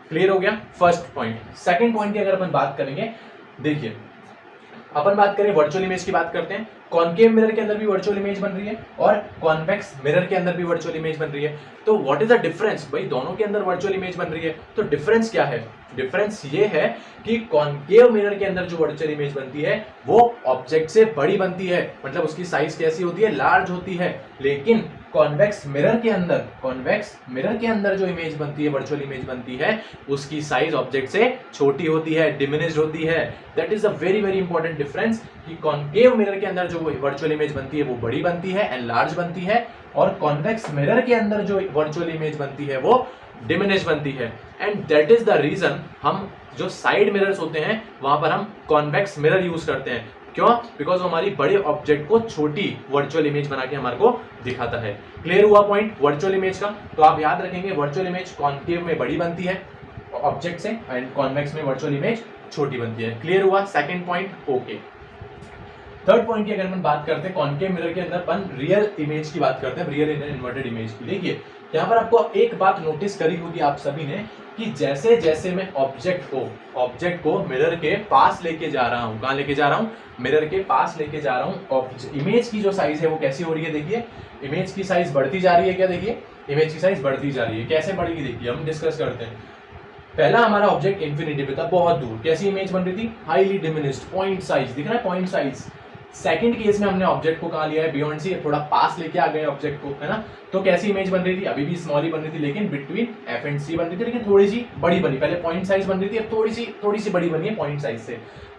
क्लियर हो गया फर्स्ट पॉइंट। सेकंड पॉइंट की अगर अपन बात करेंगे, देखिए अपन बात करें वर्चुअल इमेज की बात करते हैं। कॉनकेव मिरर के अंदर भी वर्चुअल इमेज बन रही है और कॉन्वेक्स मिरर के अंदर भी वर्चुअल इमेज बन रही है। तो व्हाट इज द डिफरेंस, भाई दोनों के अंदर वर्चुअल इमेज बन रही है, तो डिफरेंस क्या है? डिफरेंस ये है कि कॉनकेव मिरर के अंदर जो वर्चुअल इमेज बनती है वो ऑब्जेक्ट से बड़ी बनती है, मतलब उसकी साइज कैसी होती है, लार्ज होती है। लेकिन कॉन्वेक्स मिरर के अंदर जो इमेज बनती है, वर्चुअल इमेज बनती है, उसकी साइज ऑब्जेक्ट से छोटी होती है, डिमिनिश्ड होती है। That is a very very important difference कि कॉनकेव मिरर के अंदर जो वर्चुअल इमेज बनती है वो बड़ी बनती है एंड लार्ज बनती है, और कॉन्वेक्स मिरर के अंदर जो वर्चुअल इमेज बनती है वो डिमिनिश बनती है। And that is the reason हम जो साइड मिरर्स होते हैं वहां पर हम कॉन्वेक्स मिरर यूज करते हैं। क्यों? बिकॉज हमारी बड़े ऑब्जेक्ट को छोटी वर्चुअल इमेज बना के हमारे को दिखाता है। क्लियर हुआ पॉइंट वर्चुअल इमेज का? तो आप याद रखेंगे वर्चुअल इमेज कॉनकेव में बड़ी बनती है ऑब्जेक्ट से एंड कॉन्वेक्स में वर्चुअल इमेज छोटी बनती है। क्लियर हुआ second point? Okay. Third point की अगर हम बात करते हैं, कॉनकेव मिरर के अंदर अपन रियल इमेज की बात करते हैं, रियल इन्वर्टेड इमेज की। देखिए यहाँ पर आपको एक बात नोटिस करी होगी आप सभी ने कि जैसे जैसे मैं ऑब्जेक्ट को मिरर के पास लेके जा रहा हूँ, कहाँ लेके जा रहा हूँ, मिरर के पास लेके जा रहा हूँ, इमेज की जो साइज है वो कैसी हो रही है, देखिए इमेज की साइज बढ़ती जा रही है। क्या देखिए, इमेज की साइज बढ़ती जा रही है। कैसे बढ़ेगी देखिए, हम डिस्कस करते हैं। पहला हमारा ऑब्जेक्ट इन्फिनिटी पे था, बहुत दूर, कैसी इमेज बन रही थी, हाईली डिमिनिश्ड, पॉइंट साइज दिख रहा है, पॉइंट साइज। सेकंड केस में हमने ऑब्जेक्ट को कहाँ लिया है, बियॉन्ड सी, थोड़ा पास लेके आ गए ऑब्जेक्ट को, है ना। तो कैसी इमेज बन रही थी, अभी भी स्मॉल ही बन रही थी, लेकिन बिटवीन एफ एंड सी बन रही थी, लेकिन थोड़ी सी बड़ी बनी। पहले पॉइंट साइज बन रही थी, अब थोड़ी सी बड़ी बनी है पॉइंट साइज से।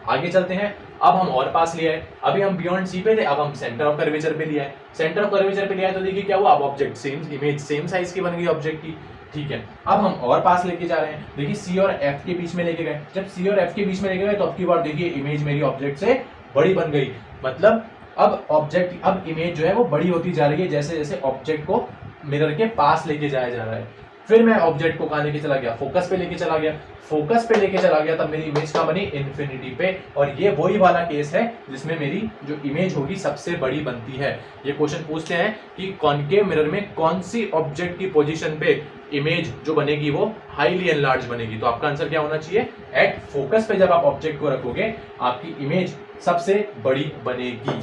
आगे चलते हैं, अब हम और पास लिया है, अभी हम बियॉन्ड सी पे थे, अब हम सेंटर ऑफ कर्वेचर पे लिया है। सेंटर ऑफ कर्वेचर पे लिया है तो देखिए क्या हुआ, अब object same image same size की बन गई ऑब्जेक्ट की, ठीक है। अब हम और पास लेके जा रहे हैं, देखिए सी और एफ के बीच में लेके गए। जब सी और एफ के बीच में लेके गए तो अब की बार देखिए इमेज मेरी ऑब्जेक्ट से बड़ी बन गई, मतलब अब इमेज जो है वो बड़ी होती जा रही है जैसे जैसे ऑब्जेक्ट को मिरर के पास लेके जाया जा रहा है। फिर मैं ऑब्जेक्ट को कहाँ लेके चला गया, फोकस पे लेके चला गया। फोकस पे लेके चला गया तब मेरी इमेज कहाँ बनी, इन्फिनिटी पे। और ये वही वाला केस है जिसमें मेरी जो इमेज होगी सबसे बड़ी बनती है। ये क्वेश्चन पूछते हैं कि कॉनकेव मिरर में कौन सी ऑब्जेक्ट की पोजीशन पे इमेज जो बनेगी वो हाईली एनलार्ज बनेगी। तो आपका आंसर क्या होना चाहिए, एट फोकस पे जब आप ऑब्जेक्ट को रखोगे आपकी इमेज सबसे बड़ी बनेगी।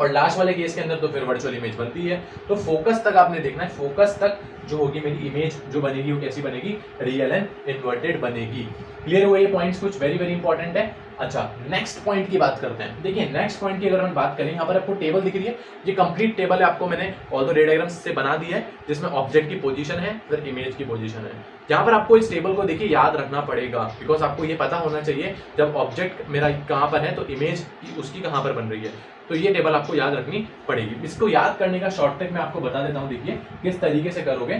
और लास्ट वाले केस के अंदर तो फिर वर्चुअल इमेज बनती है। तो फोकस तक आपने देखना है, फोकस तक जो होगी मेरी इमेज जो बनेगी वो कैसी बनेगी, रियल एंड इन्वर्टेड बनेगी। क्लियर हुआ ये पॉइंट्स कुछ वेरी वेरी इंपॉर्टेंट है। अच्छा नेक्स्ट पॉइंट की बात करते हैं। देखिए नेक्स्ट पॉइंट की अगर हम बात करें, यहाँ पर आपको टेबल दिख रही है, ये कंप्लीट टेबल है, आपको मैंने ऑल द रे डायग्राम्स से बना दिया है, जिसमें ऑब्जेक्ट की पोजीशन है फिर इमेज की पोजीशन है। यहाँ पर आपको इस टेबल को देखिए याद रखना पड़ेगा, बिकॉज आपको ये पता होना चाहिए जब ऑब्जेक्ट मेरा कहाँ पर है तो इमेज उसकी कहाँ पर बन रही है। तो ये टेबल आपको याद रखनी पड़ेगी। इसको याद करने का शॉर्टकट मैं आपको बता देता हूँ, देखिए किस तरीके से करोगे।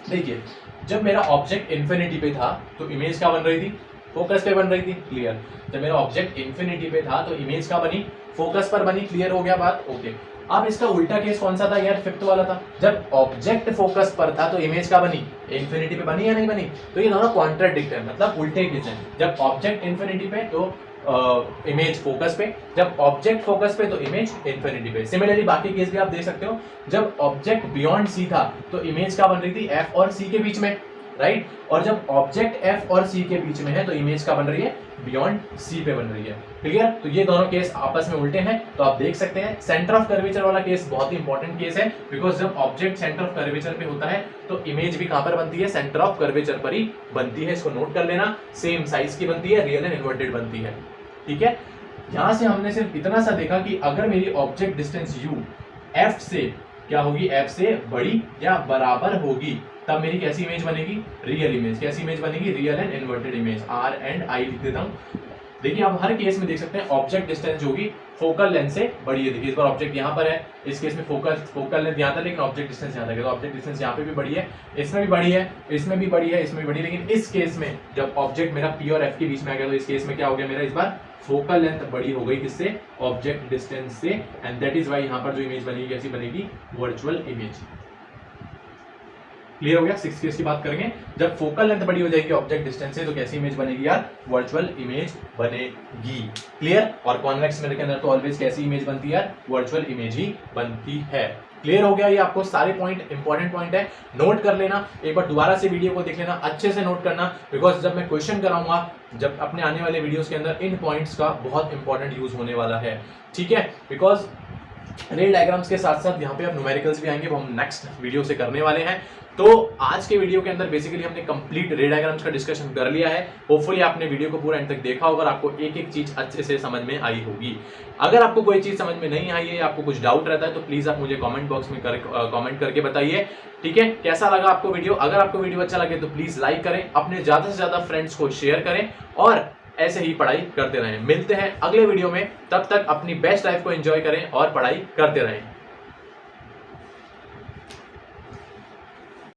देखिए जब मेरा ऑब्जेक्ट इन्फिनिटी पे था तो इमेज क्या बन रही थी, फोकस पे बन रही थी। क्लियर। जब मेरा ऑब्जेक्ट इन्फिनिटी पे था तो इमेज क्या बनी, फोकस पर बनी। क्लियर हो गया बात? ओके। अब इसका उल्टा केस कौन सा था यार, फिफ्थ वाला था। जब ऑब्जेक्ट फोकस पर था तो इमेज क्या बनी, इन्फिनिटी पे बनी या नहीं बनी। तो ये दोनों कॉन्ट्राडिक्ट है, मतलब उल्टे केस हैं। जब ऑब्जेक्ट इन्फिनिटी पे तो इमेज फोकस पे, जब ऑब्जेक्ट फोकस पे तो इमेज इन्फिनिटी पे। सिमिलरली बाकी केस भी आप देख सकते हो, जब ऑब्जेक्ट बियॉन्ड सी था तो इमेज क्या बन रही थी, एफ और सी के बीच में, राइट। और जब ऑब्जेक्ट एफ और सी के बीच में है तो इमेज का बन रही है बियॉन्ड सी पे बन रही है। क्लियर। तो ये दोनों केस आपस में उल्टे हैं, तो आप देख सकते हैं सेंटर ऑफ कर्वेचर वाला केस बहुत ही इंपॉर्टेंट केस है, बिकॉज जब ऑब्जेक्ट सेंटर ऑफ कर्वेचर पे होता है तो इमेज भी कहां पर बनती है, सेंटर ऑफ कर्वेचर पर ही बनती है। इसको नोट कर लेना, सेम साइज की बनती है, रियल एंड इन्वर्टेड बनती है। ठीक है। यहां से हमने सिर्फ इतना सा देखा कि अगर मेरी ऑब्जेक्ट डिस्टेंस u f से क्या होगी, f से बड़ी या बराबर होगी, तब मेरी कैसी इमेज बनेगी, रियल इमेज। कैसी इमेज बनेगी, real and inverted image. R and I लिख देता हूं। देखिए आप हर केस में देख सकते हैं ऑब्जेक्ट डिस्टेंस जो होगी फोकल लेंथ से बड़ी है। देखिए इस बार ऑब्जेक्ट यहाँ पर है, इस केस में फोकल लेंथ यहाँ था, लेकिन ऑब्जेक्ट डिस्टेंस यहाँ तक है, तो ऑब्जेक्ट डिस्टेंस यहाँ पे भी बड़ी है, इसमें भी बड़ी है, इसमें भी बड़ी है, इसमें भी बड़ी है। लेकिन इस केस में जब ऑब्जेक्ट मेरा P और F के बीच में आ गया, तो इस केस में क्या हो गया, मेरा इस बार फोकल लेंथ बड़ी हो गई, किससे, ऑब्जेक्ट डिस्टेंस से। एंड दैट इज वाई यहाँ पर जो इमेज बनेगी कैसी बनेगी, वर्चुअल इमेज। क्लियर हो गया। 6 केस की बात करेंगे, जब फोकल लेंथ बड़ी हो जाएगी ऑब्जेक्ट डिस्टेंस से तो कैसी इमेज बनेगी यार, वर्चुअल इमेज बनेगी। क्लियर। और कॉन्वेक्स मिरर के अंदर तो ऑलवेज कैसी इमेज बनती है यार, वर्चुअल इमेज ही बनती है। क्लियर हो गया। ये आपको सारे पॉइंट इंपॉर्टेंट पॉइंट है, नोट कर लेना। एक बार दोबारा से वीडियो को देख लेना, अच्छे से नोट करना, बिकॉज जब मैं क्वेश्चन कराऊंगा, जब अपने आने वाले वीडियोस के अंदर इन पॉइंट्स का बहुत इंपॉर्टेंट यूज होने वाला है। ठीक है। बिकॉज रे डायग्राम्स के साथ साथ यहाँ पे अब न्यूमेरिकल्स भी आएंगे, वो हम नेक्स्ट वीडियो से करने वाले हैं। तो आज के वीडियो के अंदर बेसिकली हमने कंप्लीट रे डायग्राम्स का डिस्कशन कर लिया है। होपफुली आपने वीडियो को पूरा एंड तक देखा होगा और आपको एक एक चीज अच्छे से समझ में आई होगी। अगर आपको कोई चीज समझ में नहीं आई है, आपको कुछ डाउट रहता है, तो प्लीज आप मुझे कमेंट बॉक्स में कमेंट करके बताइए। ठीक है। कैसा लगा आपको वीडियो, अगर आपको वीडियो अच्छा लगे तो प्लीज लाइक करें, अपने ज्यादा से ज्यादा फ्रेंड्स को शेयर करें और ऐसे ही पढ़ाई करते रहें। मिलते हैं अगले वीडियो में, तब तक अपनी बेस्ट लाइफ को एंजॉय करें और पढ़ाई करते रहें।